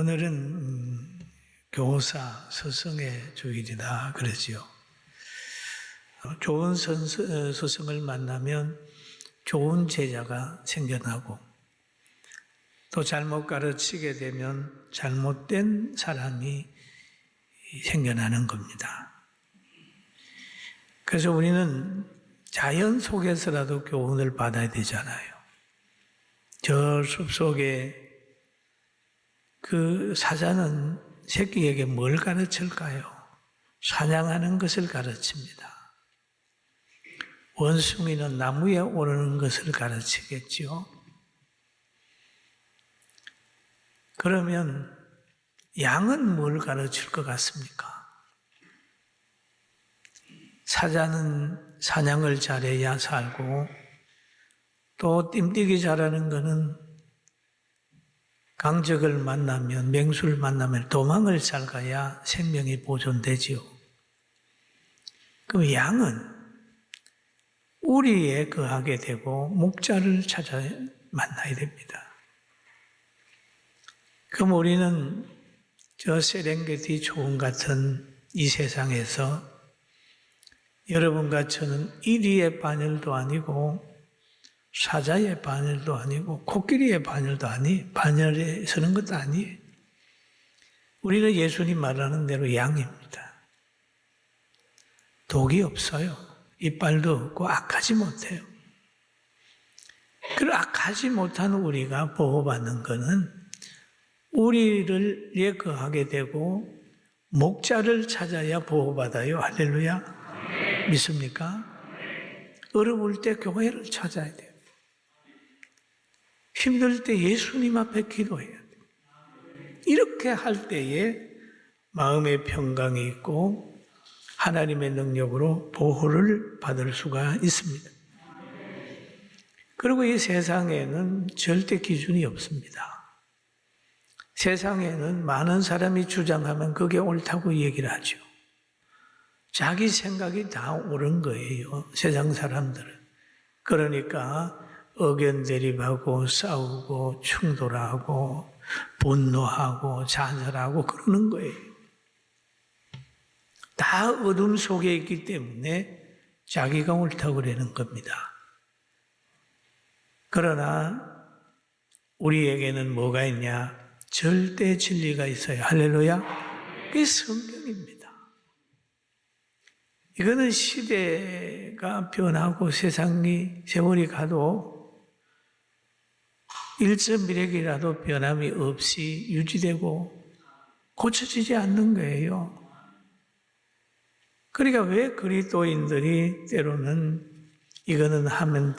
오늘은 교사 스승의 주일이다 그러지요. 좋은 스승을 만나면 좋은 제자가 생겨나고 또 잘못 가르치게 되면 잘못된 사람이 생겨나는 겁니다. 그래서 우리는 자연 속에서라도 교훈을 받아야 되잖아요. 저 숲속에 그 사자는 새끼에게 뭘 가르칠까요? 사냥하는 것을 가르칩니다. 원숭이는 나무에 오르는 것을 가르치겠지요. 그러면 양은 뭘 가르칠 것 같습니까? 사자는 사냥을 잘해야 살고 또 띠뛰기 잘하는 것은 강적을 만나면, 맹수를 만나면 도망을 잘 가야 생명이 보존되지요. 그럼 양은 우리에 거하게 되고 목자를 찾아 만나야 됩니다. 그럼 우리는 저 세렝게티 초원 같은 이 세상에서 여러분과 저는 이리의 반열도 아니고 사자의 반열도 아니고 코끼리의 반열도 반열에 서는 것도 아니에요. 우리는 예수님 말하는 대로 양입니다. 독이 없어요. 이빨도 없고 악하지 못해요. 그 악하지 못한 우리가 보호받는 것은 우리를 예거하게 되고 목자를 찾아야 보호받아요. 할렐루야. 믿습니까? 어려울 때 교회를 찾아야 돼요. 힘들 때 예수님 앞에 기도해야 돼요. 이렇게 할 때에 마음의 평강이 있고 하나님의 능력으로 보호를 받을 수가 있습니다. 그리고 이 세상에는 절대 기준이 없습니다. 세상에는 많은 사람이 주장하면 그게 옳다고 얘기를 하죠. 자기 생각이 다 옳은 거예요. 세상 사람들은. 그러니까 의견 대립하고 싸우고 충돌하고 분노하고 좌절하고 그러는 거예요. 다 어둠 속에 있기 때문에 자기가 옳다고 그러는 겁니다. 그러나 우리에게는 뭐가 있냐? 절대 진리가 있어요. 할렐루야. 그게 성경입니다. 이거는 시대가 변하고 세월이 가도 1.1핵이라도 변함이 없이 유지되고 고쳐지지 않는 거예요. 그러니까 왜 그리스도인들이 때로는 이거는 하면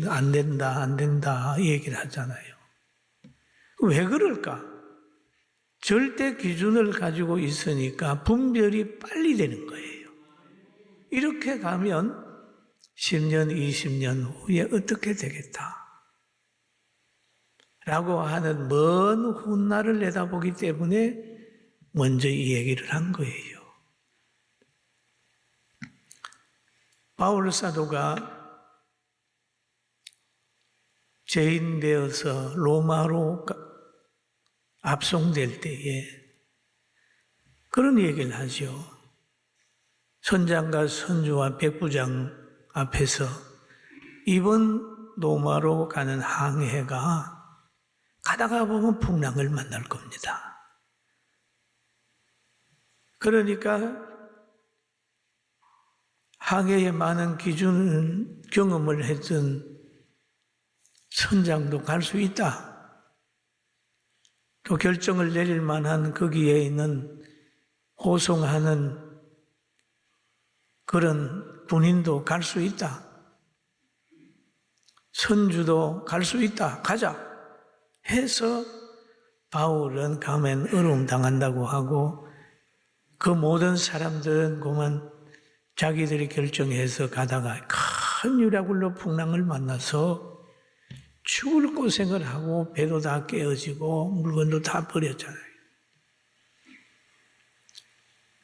안 된다 얘기를 하잖아요. 왜 그럴까? 절대 기준을 가지고 있으니까 분별이 빨리 되는 거예요. 이렇게 가면 10년, 20년 후에 어떻게 되겠다? 라고 하는 먼 훗날을 내다보기 때문에 먼저 이 얘기를 한 거예요. 바울 사도가 죄인 되어서 로마로 압송될 때에 그런 얘기를 하죠. 선장과 선주와 백부장 앞에서 이번 로마로 가는 항해가 가다가 보면 풍랑을 만날 겁니다. 그러니까 항해에 많은 경험을 했던 선장도 갈 수 있다. 또 결정을 내릴 만한 거기에 있는 호송하는 그런 군인도 갈 수 있다. 선주도 갈 수 있다. 가자. 해서 바울은 가면 어려움 당한다고 하고 그 모든 사람들은 그만 자기들이 결정해서 가다가 큰 유라굴로 풍랑을 만나서 죽을 고생을 하고 배도 다 깨어지고 물건도 다 버렸잖아요.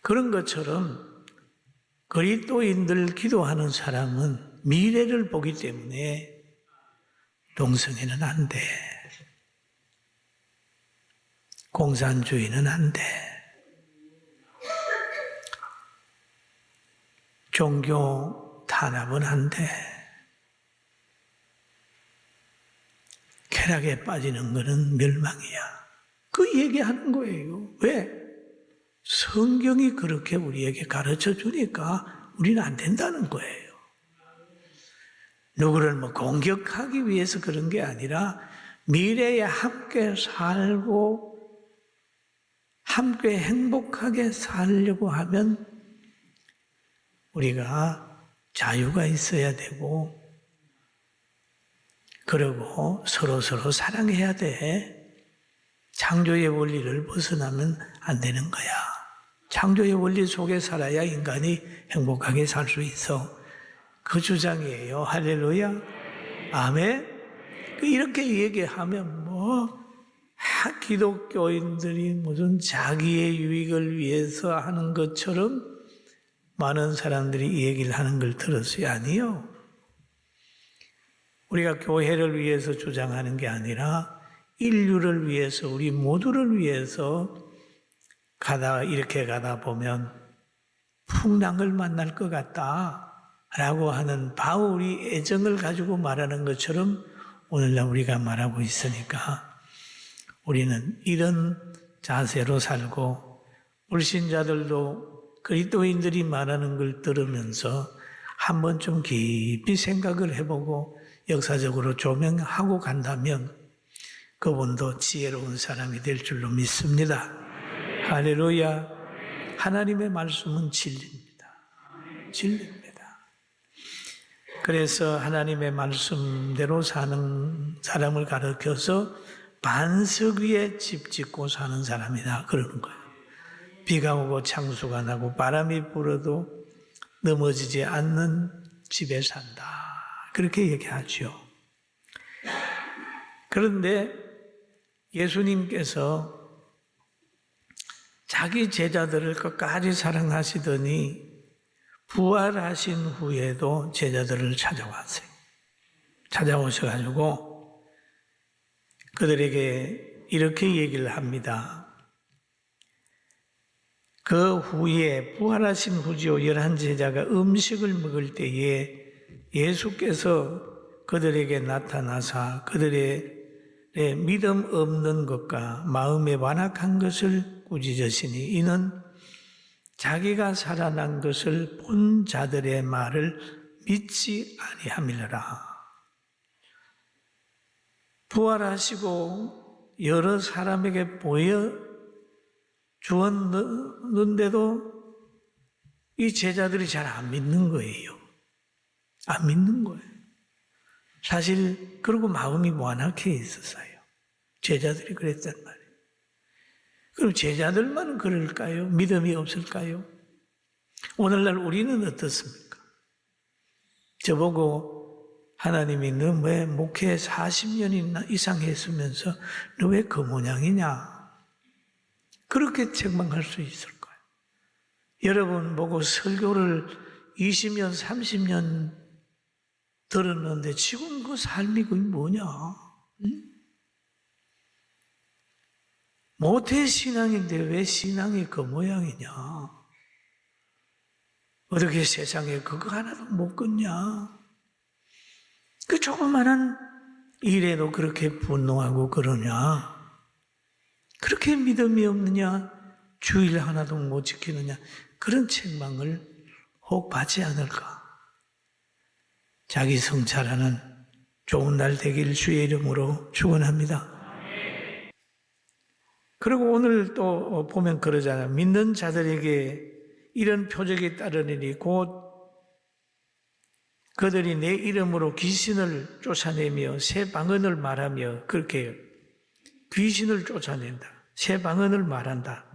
그런 것처럼 그리스도인들 기도하는 사람은 미래를 보기 때문에 동성애는 안 돼. 공산주의는 안 돼. 종교 탄압은 안 돼. 쾌락에 빠지는 것은 멸망이야. 그 얘기하는 거예요. 왜? 성경이 그렇게 우리에게 가르쳐 주니까 우리는 안 된다는 거예요. 누구를 공격하기 위해서 그런 게 아니라 미래에 함께 살고 함께 행복하게 살려고 하면 우리가 자유가 있어야 되고 그리고 서로 사랑해야 돼. 창조의 원리를 벗어나면 안 되는 거야. 창조의 원리 속에 살아야 인간이 행복하게 살 수 있어. 그 주장이에요. 할렐루야. 아멘. 이렇게 얘기하면 기독교인들이 무슨 자기의 유익을 위해서 하는 것처럼 많은 사람들이 이 얘기를 하는 걸 들었어요. 아니요. 우리가 교회를 위해서 주장하는 게 아니라 인류를 위해서, 우리 모두를 위해서 이렇게 가다 보면 풍랑을 만날 것 같다라고 하는 바울이 애정을 가지고 말하는 것처럼 오늘날 우리가 말하고 있으니까 우리는 이런 자세로 살고 불신자들도 그리스도인들이 말하는 걸 들으면서 한번 좀 깊이 생각을 해보고 역사적으로 조명하고 간다면 그분도 지혜로운 사람이 될 줄로 믿습니다. 할렐루야. 하나님의 말씀은 진리입니다. 진리입니다. 그래서 하나님의 말씀대로 사는 사람을 가르쳐서 반석 위에 집 짓고 사는 사람이다. 그러는 거예요. 비가 오고 창수가 나고 바람이 불어도 넘어지지 않는 집에 산다. 그렇게 얘기하죠. 그런데 예수님께서 자기 제자들을 끝까지 사랑하시더니 부활하신 후에도 제자들을 찾아왔어요. 찾아오셔가지고 그들에게 이렇게 얘기를 합니다. 그 후에 부활하신 후지요 11제자가 음식을 먹을 때에 예수께서 그들에게 나타나사 그들의 믿음 없는 것과 마음에 완악한 것을 꾸짖으시니 이는 자기가 살아난 것을 본 자들의 말을 믿지 아니함이라. 부활하시고 여러 사람에게 보여 주었는데도 이 제자들이 잘 안 믿는 거예요. 안 믿는 거예요. 사실 그러고 마음이 완악해 있었어요. 제자들이 그랬단 말이에요. 그럼 제자들만 그럴까요? 믿음이 없을까요? 오늘날 우리는 어떻습니까? 저보고 하나님이 너 왜 목회 40년이나 이상 했으면서 너 왜 그 모양이냐? 그렇게 책망할 수 있을 거예요. 여러분 보고 설교를 20년, 30년 들었는데 지금 그 삶이 그게 뭐냐? 응? 모태신앙인데 왜 신앙이 그 모양이냐? 어떻게 세상에 그거 하나도 못 걷냐? 그 조그마한 일에도 그렇게 분노하고 그러냐? 그렇게 믿음이 없느냐? 주일 하나도 못 지키느냐? 그런 책망을 혹 받지 않을까? 자기 성찰하는 좋은 날 되길 주의 이름으로 축원합니다. 그리고 오늘 또 보면 그러잖아요. 믿는 자들에게 이런 표적이 따르리니 곧 그들이 내 이름으로 귀신을 쫓아내며 새 방언을 말하며 그렇게 해요. 귀신을 쫓아낸다. 새 방언을 말한다.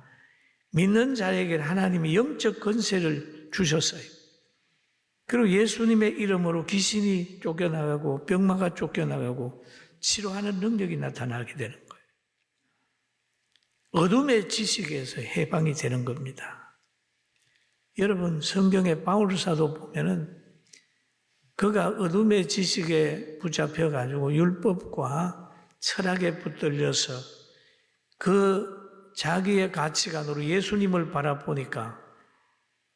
믿는 자에게 하나님이 영적 권세를 주셨어요. 그리고 예수님의 이름으로 귀신이 쫓겨나가고 병마가 쫓겨나가고 치료하는 능력이 나타나게 되는 거예요. 어둠의 지식에서 해방이 되는 겁니다. 여러분 성경의 바울 사도 보면은 그가 어둠의 지식에 붙잡혀 가지고 율법과 철학에 붙들려서 그 자기의 가치관으로 예수님을 바라보니까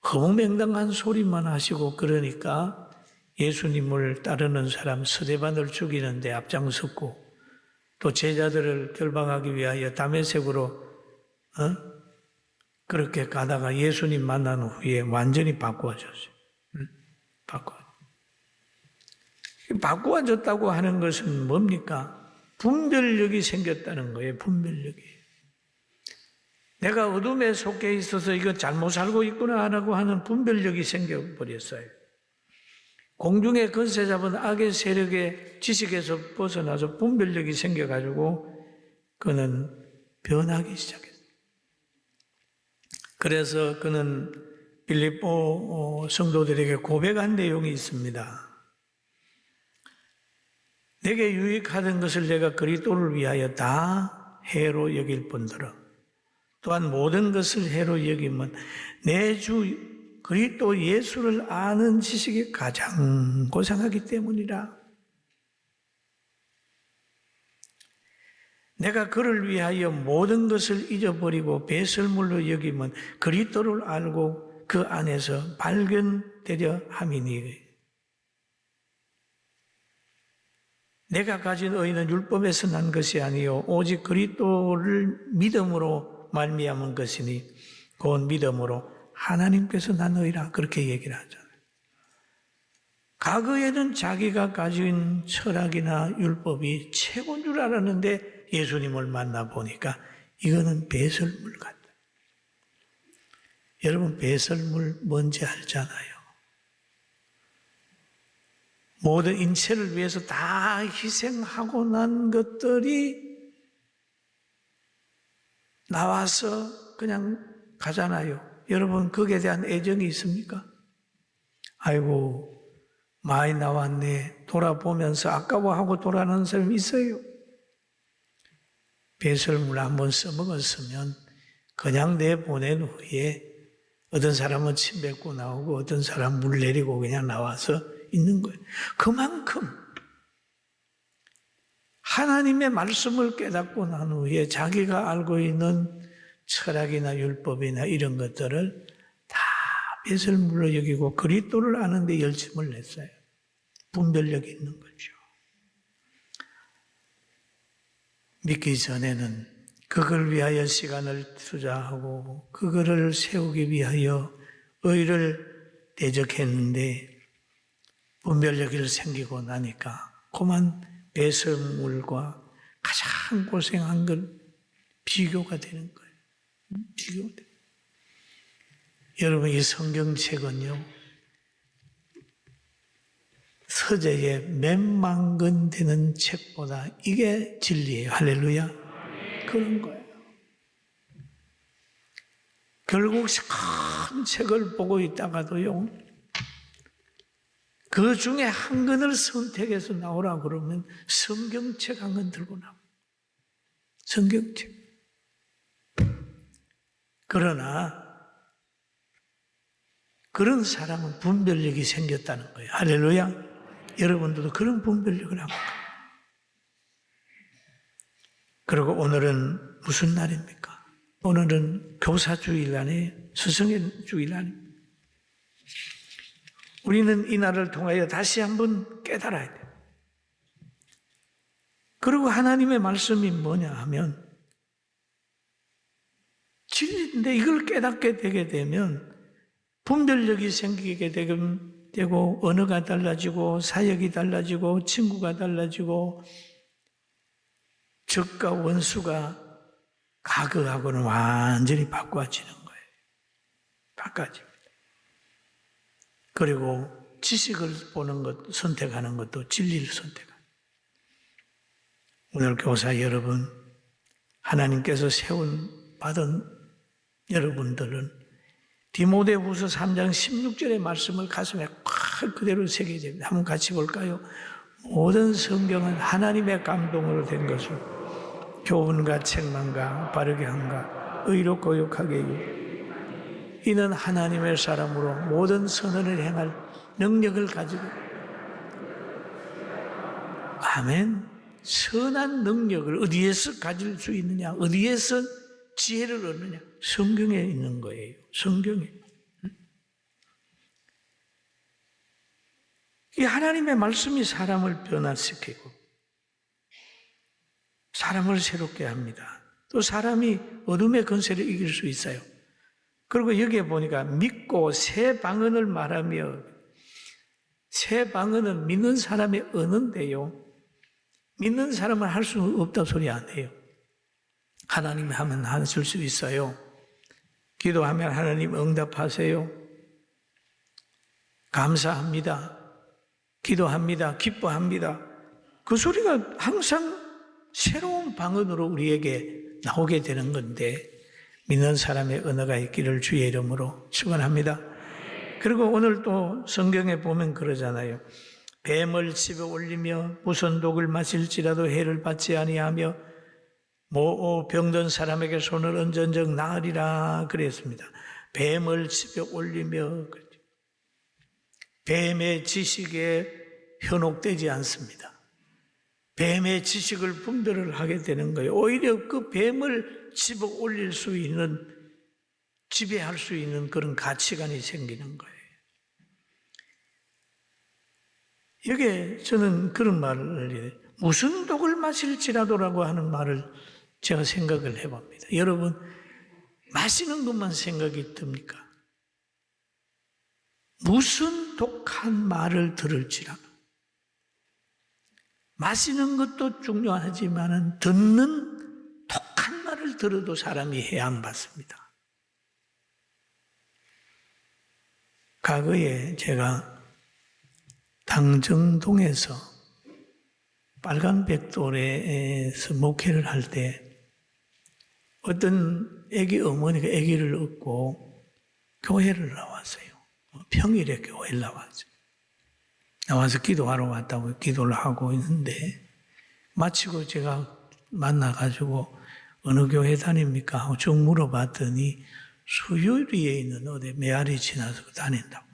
허무맹랑한 소리만 하시고 그러니까 예수님을 따르는 사람 스데반을 죽이는데 앞장섰고 또 제자들을 결박하기 위하여 다메섹으로 그렇게 가다가 예수님 만난 후에 완전히 바꾸어졌어요. 바꾸어졌다고 하는 것은 뭡니까? 분별력이 생겼다는 거예요. 분별력이. 내가 어둠에 속해 있어서 이거 잘못 살고 있구나 라고 하는 분별력이 생겨버렸어요. 공중에 권세 잡은 악의 세력의 지식에서 벗어나서 분별력이 생겨가지고 그는 변하기 시작했어요. 그래서 그는 빌립보 성도들에게 고백한 내용이 있습니다. 내게 유익하던 것을 내가 그리스도를 위하여 다 해로 여길 뿐더러 또한 모든 것을 해로 여기면 내 주 그리스도 예수를 아는 지식이 가장 고상하기 때문이라. 내가 그를 위하여 모든 것을 잊어버리고 배설물로 여기면 그리스도를 알고 그 안에서 발견되려 함이니. 내가 가진 의는 율법에서 난 것이 아니요 오직 그리스도를 믿음으로 말미암은 것이니 곧 믿음으로 하나님께서 난 의라 그렇게 얘기를 하잖아요. 과거에는 자기가 가진 철학이나 율법이 최고인 줄 알았는데 예수님을 만나보니까 이거는 배설물 같다. 여러분 배설물 뭔지 알잖아요. 모든 인체를 위해서 다 희생하고 난 것들이 나와서 그냥 가잖아요. 여러분 거기에 대한 애정이 있습니까? 아이고 많이 나왔네 돌아보면서 아까워하고 돌아가는 사람이 있어요. 배설물 한번 써먹었으면 그냥 내보낸 후에 어떤 사람은 침 뱉고 나오고 어떤 사람은 물 내리고 그냥 나와서 있는 거예요. 그만큼 하나님의 말씀을 깨닫고 난 후에 자기가 알고 있는 철학이나 율법이나 이런 것들을 다 배설물로 여기고 그리스도를 아는 데 열심을 냈어요. 분별력이 있는 거죠. 믿기 전에는 그걸 위하여 시간을 투자하고 그거를 세우기 위하여 의를 대적했는데 분별력이 생기고 나니까 그만 배설물과 가장 고생한 건 비교가 되는 거예요. 비교가 돼요. 여러분 이 성경책은요 서재에 몇만 권 되는 책보다 이게 진리예요. 할렐루야. 그런 거예요. 결국 큰 책을 보고 있다가도요 그 중에 한 권을 선택해서 나오라 그러면 성경책 한 권 들고 나와. 성경책. 그러나 그런 사람은 분별력이 생겼다는 거예요. 할렐루야. 여러분들도 그런 분별력을 합니다. 그리고 오늘은 무슨 날입니까? 오늘은 교사주일 아니에요? 스승의 주일 아니에요? 우리는 이 날을 통하여 다시 한번 깨달아야 돼요. 그리고 하나님의 말씀이 뭐냐 하면 진리인데 이걸 깨닫게 되게 되면 분별력이 생기게 되고 언어가 달라지고 사역이 달라지고 친구가 달라지고 적과 원수가 과거하고는 완전히 바꿔지는 거예요. 바꿔집니다. 그리고 지식을 보는 것, 선택하는 것도 진리를 선택합니다. 오늘 교사 여러분, 하나님께서 받은 여러분들은 디모데후서 3장 16절의 말씀을 가슴에 콱 그대로 새겨야 됩니다. 한번 같이 볼까요? 모든 성경은 하나님의 감동으로 된 것을 교훈과 책망과 바르게 함과 의로 교육하게 하여 이는 하나님의 사람으로 모든 선언을 행할 능력을 가지고 아멘. 선한 능력을 어디에서 가질 수 있느냐? 어디에서 지혜를 얻느냐? 성경에 있는 거예요. 성경에. 이 하나님의 말씀이 사람을 변화시키고 사람을 새롭게 합니다. 또 사람이 어둠의 권세를 이길 수 있어요. 그리고 여기에 보니까 믿고 새 방언을 말하며, 새 방언은 믿는 사람의 언어인데요. 믿는 사람은 할 수 없다 소리 안 해요. 하나님이 하면 하실 수 있어요. 기도하면 하나님 응답하세요. 감사합니다. 기도합니다. 기뻐합니다. 그 소리가 항상 새로운 방언으로 우리에게 나오게 되는 건데, 믿는 사람의 언어가 있기를 주의 이름으로 축원합니다. 그리고 오늘 또 성경에 보면 그러잖아요. 뱀을 집에 올리며 무슨 독을 마실지라도 해를 받지 아니하며 병든 사람에게 손을 얹은즉 나으리라 그랬습니다. 뱀을 집에 올리며, 뱀의 지식에 현혹되지 않습니다. 뱀의 지식을 분별을 하게 되는 거예요. 오히려 그 뱀을 집어 올릴 수 있는, 지배할 수 있는 그런 가치관이 생기는 거예요. 여기에 저는 그런 말을, 무슨 독을 마실지라도라고 하는 말을 제가 생각을 해봅니다. 여러분, 마시는 것만 생각이 듭니까? 무슨 독한 말을 들을지라도. 마시는 것도 중요하지만 듣는 독한 말을 들어도 사람이 해안받습니다. 과거에 제가 당정동에서 빨간백돌에서 목회를 할 때 어떤 아기 어머니가 아기를 얻고 교회를 나왔어요. 평일에 교회를 나왔어요. 나와서 기도하러 왔다고 기도를 하고 있는데, 마치고 제가 만나가지고 어느 교회 다닙니까? 하고 쭉 물어봤더니 수유리에 있는 어디 메아리 지나서 다닌다고.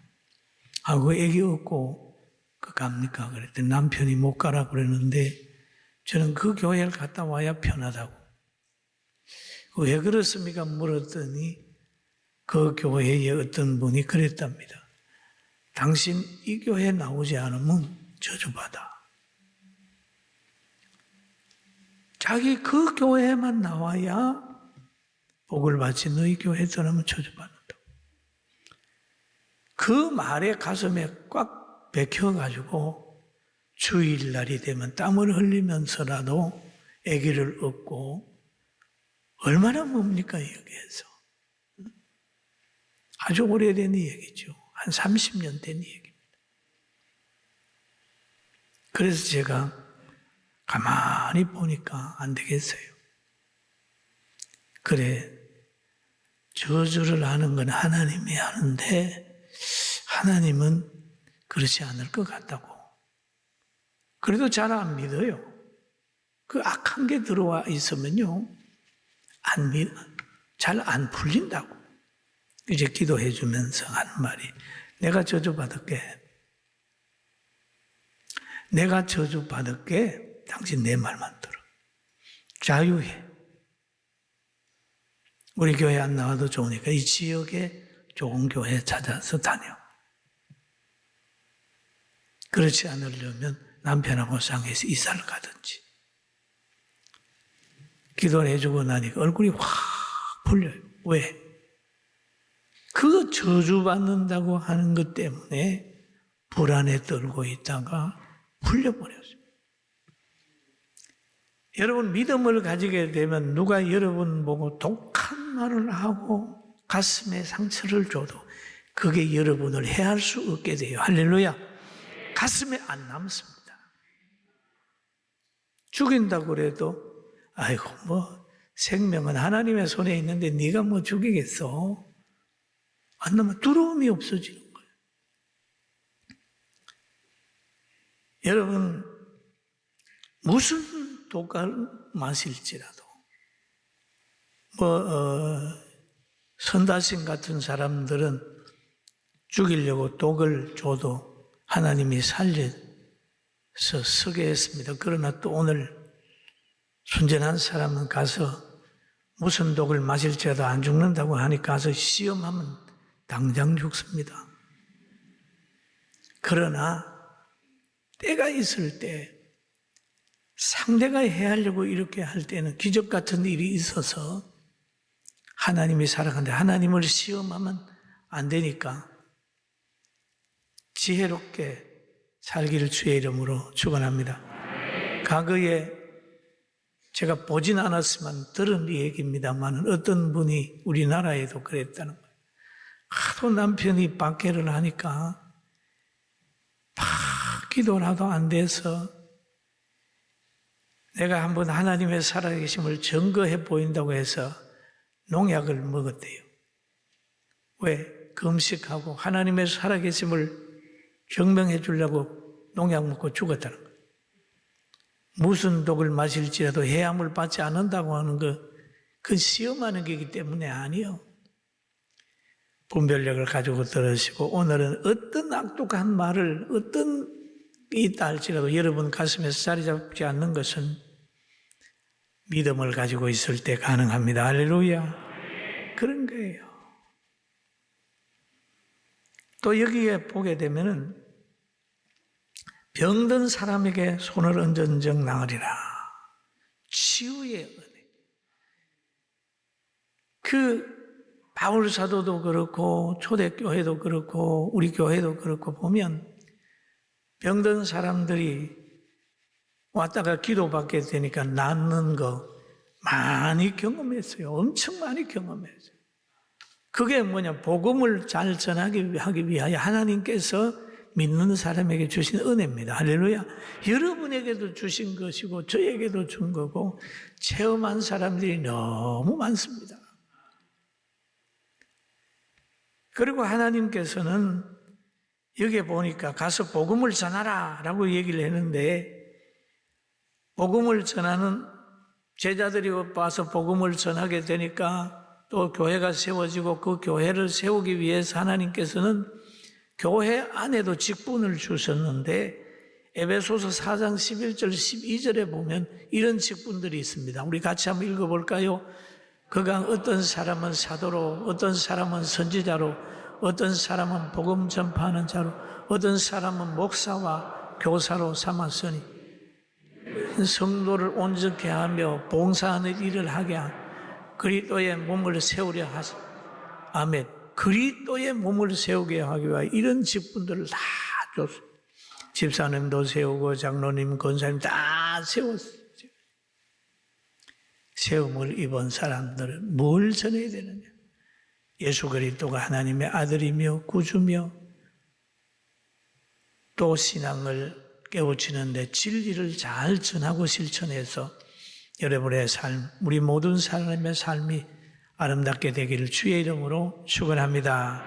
하고 애기 얻고 갑니까? 그랬더니 남편이 못 가라 그랬는데 저는 그 교회를 갔다 와야 편하다고. 왜 그렇습니까? 물었더니 그 교회에 어떤 분이 그랬답니다. 당신 이 교회 나오지 않으면 저주받아. 자기 그 교회만 나와야 복을 받지, 너희 교회 들어오면 저주받는다고. 그 말에 가슴에 꽉 박혀가지고 주일날이 되면 땀을 흘리면서라도 아기를 얻고, 얼마나 뭡니까 여기에서. 아주 오래된 얘기죠. 한 30년 된 얘기입니다. 그래서 제가 가만히 보니까 안 되겠어요. 그래, 저주를 하는 건 하나님이 하는데 하나님은 그렇지 않을 것 같다고. 그래도 잘 안 믿어요. 그 악한 게 들어와 있으면요, 잘 안 풀린다고. 이제 기도해 주면서 하는 말이, 내가 저주받을게. 내가 저주받을게. 당신 내 말만 들어. 자유해. 우리 교회 안 나와도 좋으니까 이 지역에 좋은 교회 찾아서 다녀. 그렇지 않으려면 남편하고 상해서 이사를 가든지. 기도를 해주고 나니까 얼굴이 확 풀려요. 왜? 그 저주받는다고 하는 것 때문에 불안에 떨고 있다가 풀려버렸어요. 여러분, 믿음을 가지게 되면 누가 여러분 보고 독한 말을 하고 가슴에 상처를 줘도 그게 여러분을 해할 수 없게 돼요. 할렐루야. 가슴에 안 남습니다. 죽인다고 그래도 아이고 생명은 하나님의 손에 있는데 네가 죽이겠어. 안 나면 두려움이 없어지는 거예요. 여러분, 무슨 독을 마실지라도 선다신 같은 사람들은 죽이려고 독을 줘도 하나님이 살려서 쓰게 했습니다. 그러나 또 오늘 순전한 사람은 가서 무슨 독을 마실지라도 안 죽는다고 하니까 가서 시험하면 당장 죽습니다. 그러나 때가 있을 때 상대가 해하려고 이렇게 할 때는 기적 같은 일이 있어서 하나님이 살아가는데 하나님을 시험하면 안 되니까 지혜롭게 살기를 주의 이름으로 축원합니다. 과거에 제가 보진 않았지만 들은 얘기입니다만 어떤 분이 우리나라에도 그랬다는 거예요. 하도 남편이 박해를 하니까 기도를 하도 안 돼서 내가 한번 하나님의 살아계심을 증거해 보인다고 해서 농약을 먹었대요. 왜? 금식하고 하나님의 살아계심을 증명해 주려고 농약 먹고 죽었다는 거예요. 무슨 독을 마실지라도 해함을 받지 않는다고 하는 그 시험하는 거기 때문에 아니요. 분별력을 가지고 들으시고 오늘은 어떤 악독한 말을 어떤 게 있다 할지라도 여러분 가슴에서 자리 잡지 않는 것은 믿음을 가지고 있을 때 가능합니다. 할렐루야. 그런 거예요. 또 여기에 보게 되면은 병든 사람에게 손을 얹은즉 나으리라. 치유의 은혜. 바울 사도도 그렇고 초대교회도 그렇고 우리 교회도 그렇고 보면 병든 사람들이 왔다가 기도받게 되니까 낫는 거 많이 경험했어요. 엄청 많이 경험했어요. 그게 뭐냐? 복음을 잘 전하기 위하여 하나님께서 믿는 사람에게 주신 은혜입니다. 할렐루야. 여러분에게도 주신 것이고 저에게도 준 거고 체험한 사람들이 너무 많습니다. 그리고 하나님께서는 여기에 보니까 가서 복음을 전하라 라고 얘기를 했는데 복음을 전하는 제자들이 와서 복음을 전하게 되니까 또 교회가 세워지고 그 교회를 세우기 위해서 하나님께서는 교회 안에도 직분을 주셨는데 에베소서 4장 11절 12절에 보면 이런 직분들이 있습니다. 우리 같이 한번 읽어볼까요? 그가 어떤 사람은 사도로, 어떤 사람은 선지자로, 어떤 사람은 복음 전파하는 자로, 어떤 사람은 목사와 교사로 삼았으니 성도를 온전케 하며 봉사하는 일을 하게 하고 그리스도의 몸을 세우려 하소. 아멘. 그리스도의 몸을 세우게 하기 위하여 이런 직분들을 다 줬어요. 집사님도 세우고 장로님, 권사님 다 세웠어요. 세움을 입은 사람들은 뭘 전해야 되느냐? 예수 그리스도가 하나님의 아들이며 구주며 또 신앙을 깨우치는데 진리를 잘 전하고 실천해서 여러분의 삶, 우리 모든 사람의 삶이 아름답게 되기를 주의 이름으로 축원합니다.